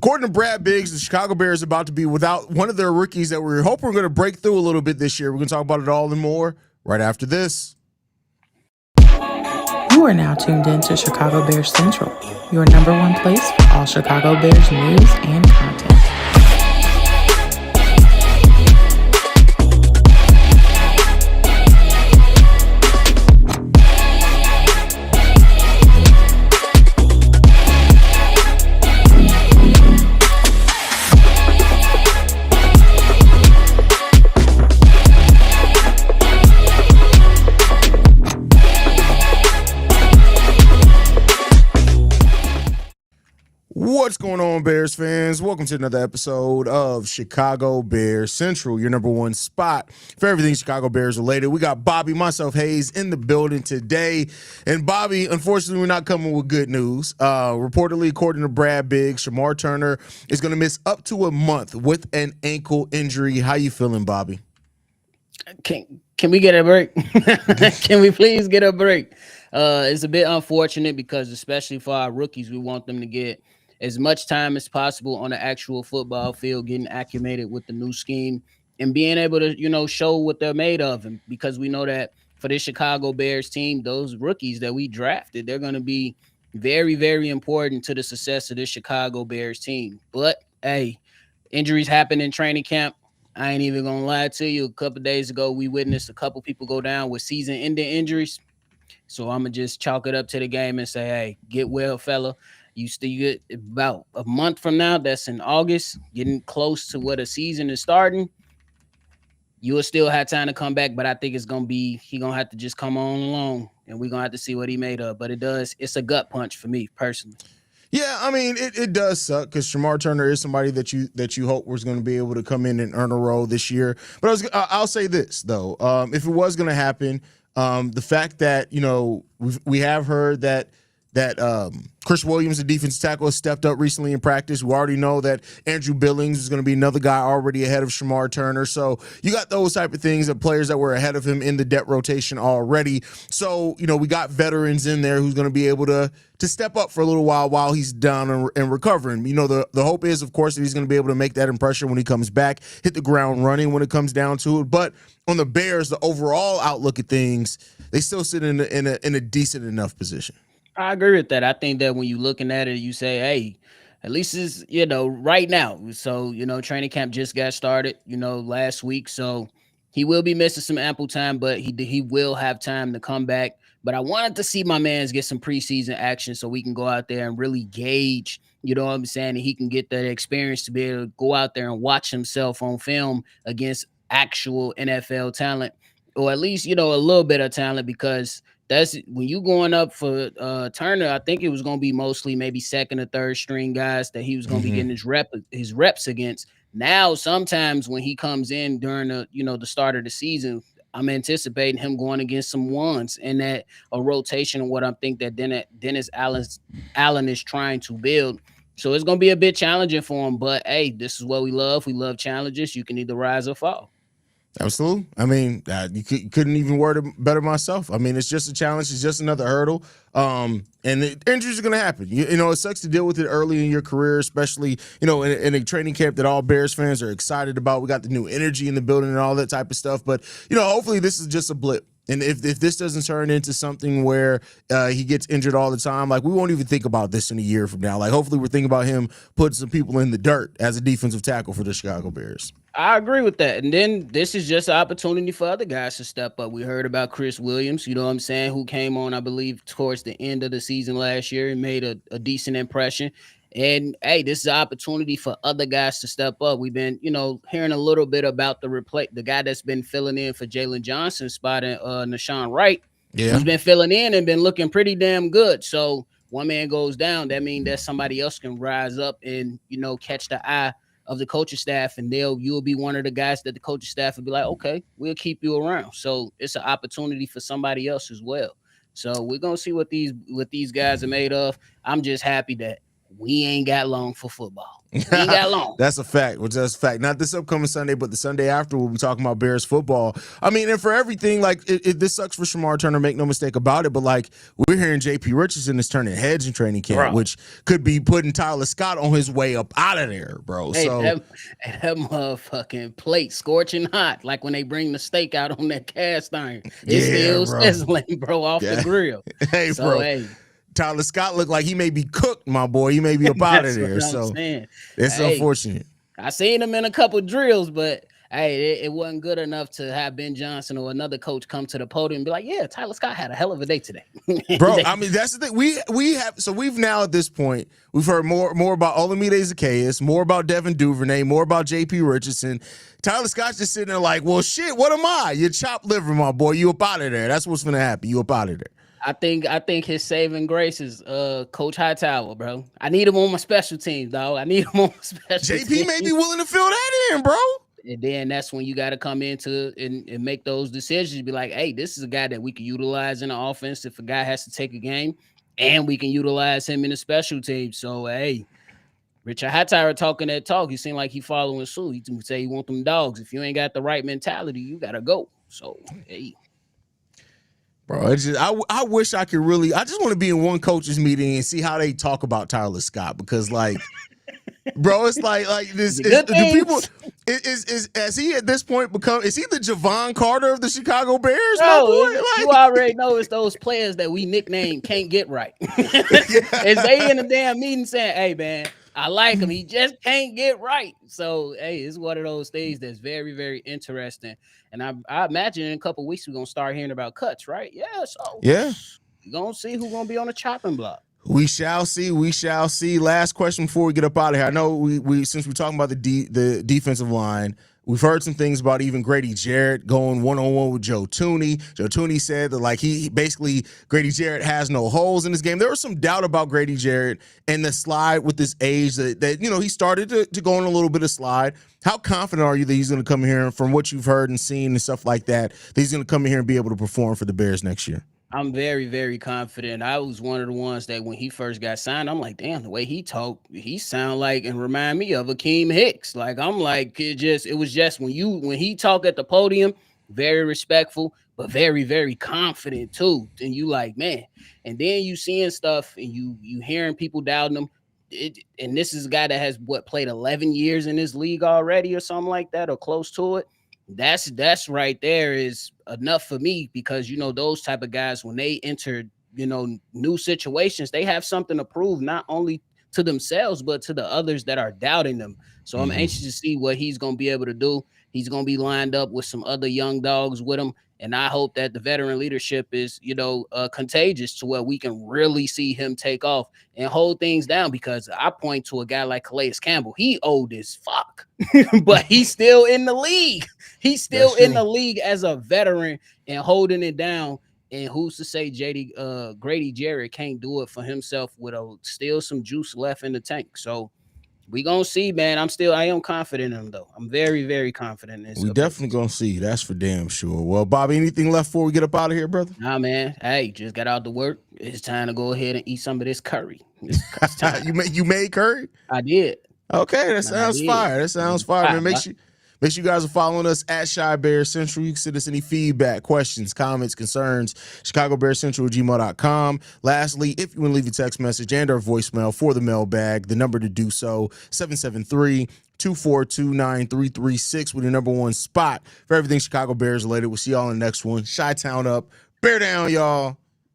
According to Brad Biggs, the Chicago Bears are about to be without one of their rookies that we were hoping were going to break through a little bit this year. We're going to talk about it all and more right after this. You are now tuned in to Chicago Bears Central, your number one place for all Chicago Bears news and content. What's going on, Bears fans? Welcome to another episode of Chicago Bears Central, your number one spot for everything Chicago Bears related. We got Bobby, myself, Haize in the building today. And Bobby, unfortunately, we're not coming with good news. Reportedly, according to Brad Biggs, Shemar Turner is going to miss up to a month with an ankle injury. How you feeling, Bobby? Can we get a break? Can we please get a break? It's a bit unfortunate because especially for our rookies, we want them to get as much time as possible on the actual football field, getting acclimated with the new scheme and being able to, show what they're made of. And because we know that for this Chicago Bears team, those rookies that we drafted, they're going to be very, very important to the success of this Chicago Bears team. But hey, injuries happen in training camp. I ain't even going to lie to you. A couple days ago, we witnessed a couple people go down with season-ending injuries. So I'm going to just chalk it up to the game and say, hey, get well, fella. You still get about a month from now, that's in August, getting close to what a season is starting. You will still have time to come back, but I think it's going to be, he going to have to just come on along, and we're going to have to see what he made of. But it's a gut punch for me, personally. Yeah, I mean, it does suck because Shemar Turner is somebody that you hope was going to be able to come in and earn a role this year. But I'll say this, though. If it was going to happen, the fact that, we have heard that Chris Williams, the defensive tackle, has stepped up recently in practice. We already know that Andrew Billings is going to be another guy already ahead of Shemar Turner. So you got those type of things of players that were ahead of him in the depth rotation already. So, we got veterans in there who's going to be able to step up for a little while he's down and recovering. The hope is, of course, that he's going to be able to make that impression when he comes back, hit the ground running when it comes down to it. But on the Bears, the overall outlook of things, they still sit in a decent enough position. I agree with that. I think that when you're looking at it, you say, hey, at least it's, right now. So, training camp just got started, last week. So he will be missing some ample time, but he will have time to come back. But I wanted to see my mans get some preseason action so we can go out there and really gauge, you know what I'm saying? And he can get that experience to be able to go out there and watch himself on film against actual NFL talent, or at least, a little bit of talent, because that's when you going up for Turner. I think it was going to be mostly maybe second or third string guys that he was going to be getting his reps against. Now, sometimes when he comes in during the start of the season, I'm anticipating him going against some ones and that a rotation of what I think that Dennis Allen is trying to build. So it's going to be a bit challenging for him. But hey, this is what we love. We love challenges. You can either rise or fall. Absolutely. I mean, you couldn't even word it better myself. I mean, it's just a challenge. It's just another hurdle. And injuries are going to happen. It sucks to deal with it early in your career, especially, in a training camp that all Bears fans are excited about. We got the new energy in the building and all that type of stuff. But, hopefully this is just a blip. And if this doesn't turn into something where he gets injured all the time, like, we won't even think about this in a year from now. Like, hopefully we're thinking about him putting some people in the dirt as a defensive tackle for the Chicago Bears. I agree with that. And then this is just an opportunity for other guys to step up. We heard about Chris Williams, who came on, I believe, towards the end of the season last year and made a decent impression. And, hey, this is an opportunity for other guys to step up. We've been, hearing a little bit about the guy that's been filling in for Jalen Johnson's spot in Nashawn Wright. Yeah. Who's been filling in and been looking pretty damn good. So one man goes down, that means that somebody else can rise up and, catch the eye of the coaching staff, and you'll be one of the guys that the coaching staff will be like, okay, we'll keep you around. So it's an opportunity for somebody else as well. So we're gonna see what these guys are made of. I'm just happy that we ain't got long for football. We ain't got long. That's a fact. Which that's a fact. Not this upcoming Sunday, but the Sunday after, we'll be talking about Bears football. I mean, and for everything, like this sucks for Shemar Turner. Make no mistake about it. But like we're hearing, J.P. Richardson is turning heads in training camp, Bro. which could be putting Tyler Scott on his way up out of there, bro. Hey, So that motherfucking plate scorching hot, like when they bring the steak out on that cast iron. It's still sizzling, bro, off the grill. Hey, so, bro. Hey, Tyler Scott looked like he may be cooked, my boy. He may be up out of there. So it's unfortunate. I seen him in a couple drills, but hey, it wasn't good enough to have Ben Johnson or another coach come to the podium and be like, yeah, Tyler Scott had a hell of a day today. Bro, I mean, that's the thing. We've now at this point, we've heard more about Olamide Zaccheaus, more about Devin Duvernay, more about J.P. Richardson. Tyler Scott's just sitting there like, well, shit, what am I? You chopped liver, my boy. You up out of there. That's what's going to happen. You up out of there. I think his saving grace is Coach Hightower, bro. I need him on my special teams, dog. I need him on my special JP teams. may be willing to fill that in, bro. And then that's when you got to come into and make those decisions. Be like, hey, this is a guy that we can utilize in the offense if a guy has to take a game, and we can utilize him in the special teams. So, hey, Richard Hightower talking that talk. He seemed like he following suit. He say he want them dogs. If you ain't got the right mentality, you got to go. So, hey. Bro, I wish I could really. I just want to be in one coach's meeting and see how they talk about Tyler Scott, because like, bro, it's like this. Do people is has he at this point become? Is he the Javon Carter of the Chicago Bears? No, my boy? Like, you already know it's those players that we nickname can't get right. Is they in the damn meeting saying, "Hey, man, I like him. He just can't get right." So, hey, it's one of those things that's very, very interesting. And I imagine in a couple of weeks we're gonna start hearing about cuts, right? Yeah. So yeah, we're gonna see who's gonna be on the chopping block. We shall see. We shall see. Last question before we get up out of here. I know we since we're talking about the defensive line, we've heard some things about even Grady Jarrett going one-on-one with Joe Thuney. Joe Thuney said that like he basically Grady Jarrett has no holes in his game. There was some doubt about Grady Jarrett and the slide with this age that he started to go on a little bit of slide. How confident are you that he's going to come here, from what you've heard and seen and stuff like that he's going to come in here and be able to perform for the Bears next year? I'm very, very confident. I was one of the ones that when he first got signed, I'm like, damn, the way he talked, he sound like and remind me of Akeem Hicks. Like, I'm like, it was just when he talked at the podium, very respectful, but very, very confident too. And you like, man, and then you seeing stuff and you hearing people doubting him. And this is a guy that has played 11 years in this league already or something like that, or close to it. That's right there is enough for me, because those type of guys, when they enter new situations, they have something to prove, not only to themselves but to the others that are doubting them. So I'm anxious to see what he's going to be able to do. He's going to be lined up with some other young dogs with him, and I hope that the veteran leadership is contagious to where we can really see him take off and hold things down, because I point to a guy like Calais Campbell. He old as fuck, but he's still in the league. He's still in the league as a veteran and holding it down. And who's to say Grady Jarrett can't do it for himself with still some juice left in the tank? So we gonna see, man. I am confident in him, though. I'm very, very confident in his We definitely gonna see. That's for damn sure. Well, Bobby, anything left before we get up out of here, brother? Nah, man. Hey, just got out to work. It's time to go ahead and eat some of this curry. It's time. You made curry? I did. Okay, that sounds fire. That sounds fire, man. Make sure you guys are following us at Shy Bears Central. You can send us any feedback, questions, comments, concerns, ChicagoBearsCentral@gmail.com. Lastly, if you want to leave a text message and or voicemail for the mailbag, the number to do so, 773-242-9336, with the number one spot for everything Chicago Bears related. We'll see y'all in the next one. Chi-Town up, Bear down, y'all.